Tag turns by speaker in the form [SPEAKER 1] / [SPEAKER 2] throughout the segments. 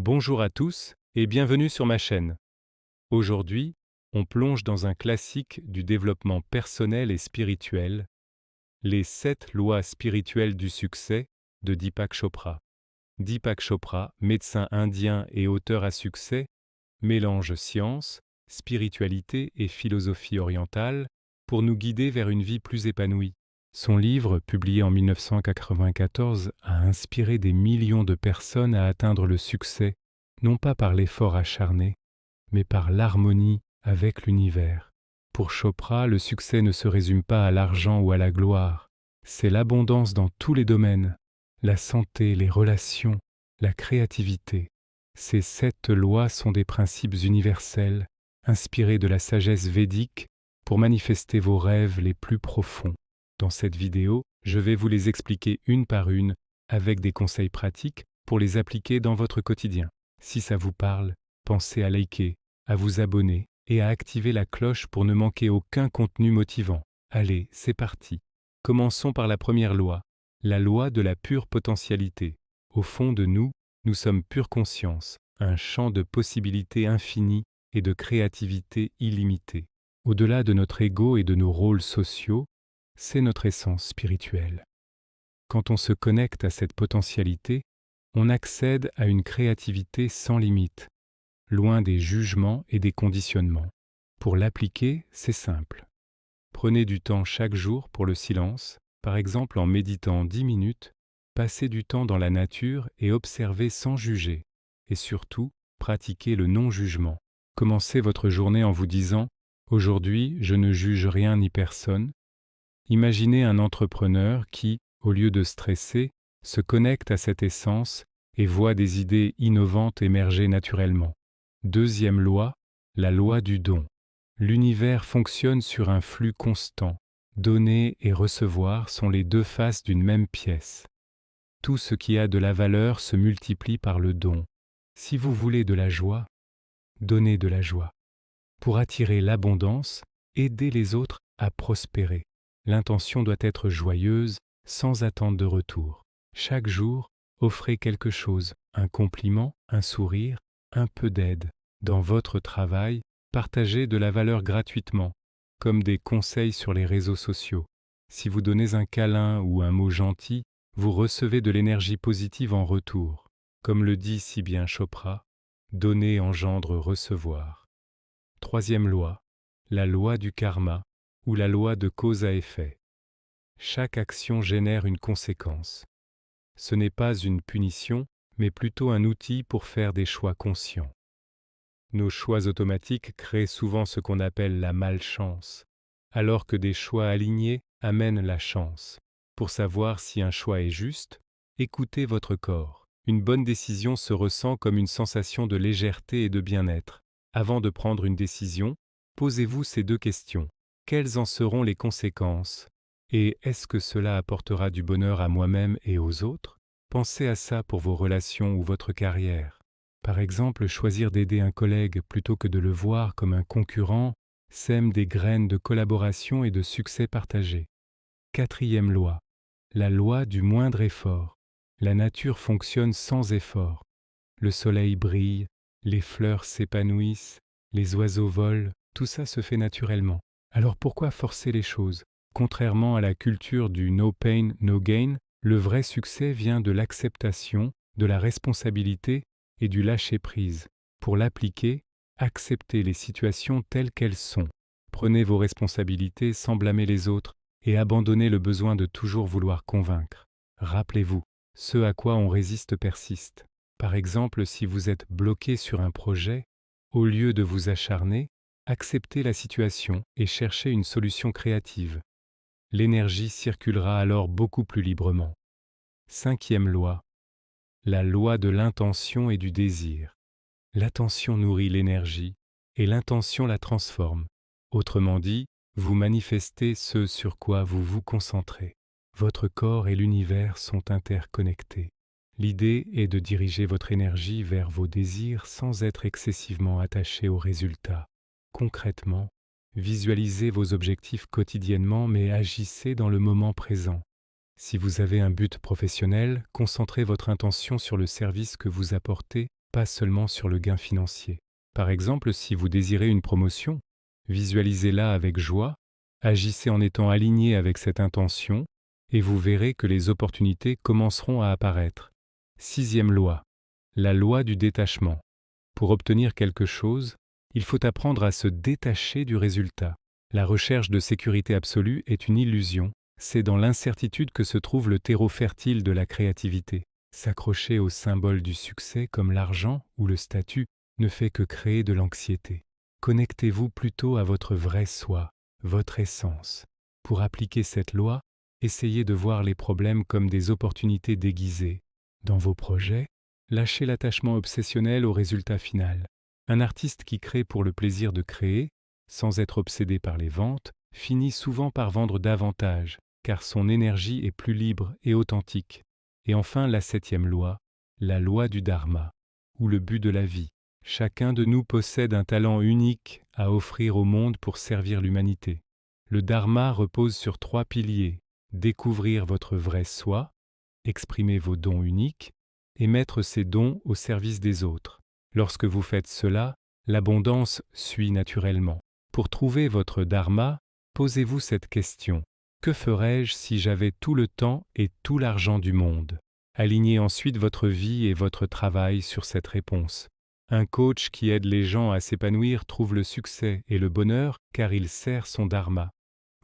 [SPEAKER 1] Bonjour à tous et bienvenue sur ma chaîne. Aujourd'hui, on plonge dans un classique du développement personnel et spirituel, les 7 lois spirituelles du succès de Deepak Chopra. Deepak Chopra, médecin indien et auteur à succès, mélange science, spiritualité et philosophie orientale pour nous guider vers une vie plus épanouie. Son livre, publié en 1994, a inspiré des millions de personnes à atteindre le succès, non pas par l'effort acharné, mais par l'harmonie avec l'univers. Pour Chopra, le succès ne se résume pas à l'argent ou à la gloire, c'est l'abondance dans tous les domaines, la santé, les relations, la créativité. Ces 7 lois sont des principes universels, inspirés de la sagesse védique, pour manifester vos rêves les plus profonds. Dans cette vidéo, je vais vous les expliquer une par une, avec des conseils pratiques pour les appliquer dans votre quotidien. Si ça vous parle, pensez à liker, à vous abonner et à activer la cloche pour ne manquer aucun contenu motivant. Allez, c'est parti. Commençons par la première loi, la loi de la pure potentialité. Au fond de nous, nous sommes pure conscience, un champ de possibilités infinies et de créativité illimitée. Au-delà de notre ego et de nos rôles sociaux, c'est notre essence spirituelle. Quand on se connecte à cette potentialité, on accède à une créativité sans limite, loin des jugements et des conditionnements. Pour l'appliquer, c'est simple. Prenez du temps chaque jour pour le silence, par exemple en méditant 10 minutes, passez du temps dans la nature et observez sans juger. Et surtout, pratiquez le non-jugement. Commencez votre journée en vous disant « Aujourd'hui, je ne juge rien ni personne ». Imaginez un entrepreneur qui, au lieu de stresser, se connecte à cette essence et voit des idées innovantes émerger naturellement. Deuxième loi, la loi du don. L'univers fonctionne sur un flux constant. Donner et recevoir sont les deux faces d'une même pièce. Tout ce qui a de la valeur se multiplie par le don. Si vous voulez de la joie, donnez de la joie. Pour attirer l'abondance, aidez les autres à prospérer. L'intention doit être joyeuse, sans attente de retour. Chaque jour, offrez quelque chose, un compliment, un sourire, un peu d'aide. Dans votre travail, partagez de la valeur gratuitement, comme des conseils sur les réseaux sociaux. Si vous donnez un câlin ou un mot gentil, vous recevez de l'énergie positive en retour. Comme le dit si bien Chopra, donner engendre recevoir. Troisième loi, la loi du karma ou la loi de cause à effet. Chaque action génère une conséquence. Ce n'est pas une punition, mais plutôt un outil pour faire des choix conscients. Nos choix automatiques créent souvent ce qu'on appelle la malchance, alors que des choix alignés amènent la chance. Pour savoir si un choix est juste, écoutez votre corps. Une bonne décision se ressent comme une sensation de légèreté et de bien-être. Avant de prendre une décision, posez-vous ces 2 questions. Quelles en seront les conséquences? Et est-ce que cela apportera du bonheur à moi-même et aux autres? Pensez à ça pour vos relations ou votre carrière. Par exemple, choisir d'aider un collègue plutôt que de le voir comme un concurrent sème des graines de collaboration et de succès partagé. Quatrième loi, la loi du moindre effort. La nature fonctionne sans effort. Le soleil brille, les fleurs s'épanouissent, les oiseaux volent, tout ça se fait naturellement. Alors pourquoi forcer les choses? Contrairement à la culture du no pain, no gain, le vrai succès vient de l'acceptation, de la responsabilité et du lâcher-prise. Pour l'appliquer, acceptez les situations telles qu'elles sont. Prenez vos responsabilités sans blâmer les autres et abandonnez le besoin de toujours vouloir convaincre. Rappelez-vous, ce à quoi on résiste persiste. Par exemple, si vous êtes bloqué sur un projet, au lieu de vous acharner, acceptez la situation et cherchez une solution créative. L'énergie circulera alors beaucoup plus librement. Cinquième loi, la loi de l'intention et du désir. L'attention nourrit l'énergie et l'intention la transforme. Autrement dit, vous manifestez ce sur quoi vous vous concentrez. Votre corps et l'univers sont interconnectés. L'idée est de diriger votre énergie vers vos désirs sans être excessivement attaché aux résultats. Concrètement, visualisez vos objectifs quotidiennement mais agissez dans le moment présent. Si vous avez un but professionnel, concentrez votre intention sur le service que vous apportez pas seulement sur le gain financier. Par exemple, si vous désirez une promotion, visualisez-la avec joie, agissez en étant aligné avec cette intention, et vous verrez que les opportunités commenceront à apparaître. 6e loi, la loi du détachement. Pour obtenir quelque chose, il faut apprendre à se détacher du résultat. La recherche de sécurité absolue est une illusion. C'est dans l'incertitude que se trouve le terreau fertile de la créativité. S'accrocher au symbole du succès comme l'argent ou le statut ne fait que créer de l'anxiété. Connectez-vous plutôt à votre vrai soi, votre essence. Pour appliquer cette loi, essayez de voir les problèmes comme des opportunités déguisées. Dans vos projets, lâchez l'attachement obsessionnel au résultat final. Un artiste qui crée pour le plaisir de créer, sans être obsédé par les ventes, finit souvent par vendre davantage, car son énergie est plus libre et authentique. Et enfin, la 7e loi, la loi du dharma, ou le but de la vie. Chacun de nous possède un talent unique à offrir au monde pour servir l'humanité. Le dharma repose sur 3 piliers: découvrir votre vrai soi, exprimer vos dons uniques et mettre ces dons au service des autres. Lorsque vous faites cela, l'abondance suit naturellement. Pour trouver votre dharma, posez-vous cette question: que ferais-je si j'avais tout le temps et tout l'argent du monde? Alignez ensuite votre vie et votre travail sur cette réponse. Un coach qui aide les gens à s'épanouir trouve le succès et le bonheur car il sert son dharma.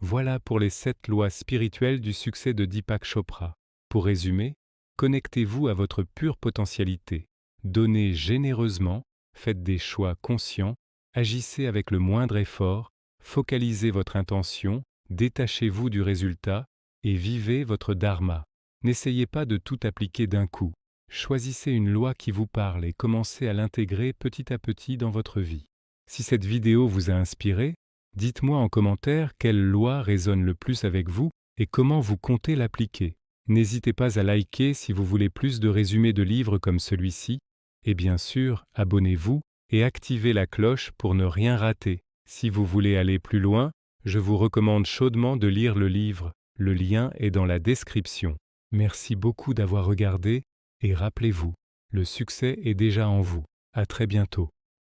[SPEAKER 1] Voilà pour les 7 lois spirituelles du succès de Deepak Chopra. Pour résumer, connectez-vous à votre pure potentialité. Donnez généreusement, faites des choix conscients, agissez avec le moindre effort, focalisez votre intention, détachez-vous du résultat et vivez votre dharma. N'essayez pas de tout appliquer d'un coup. Choisissez une loi qui vous parle et commencez à l'intégrer petit à petit dans votre vie. Si cette vidéo vous a inspiré, dites-moi en commentaire quelle loi résonne le plus avec vous et comment vous comptez l'appliquer. N'hésitez pas à liker si vous voulez plus de résumés de livres comme celui-ci. Et bien sûr, abonnez-vous et activez la cloche pour ne rien rater. Si vous voulez aller plus loin, je vous recommande chaudement de lire le livre. Le lien est dans la description. Merci beaucoup d'avoir regardé et rappelez-vous, le succès est déjà en vous. À très bientôt.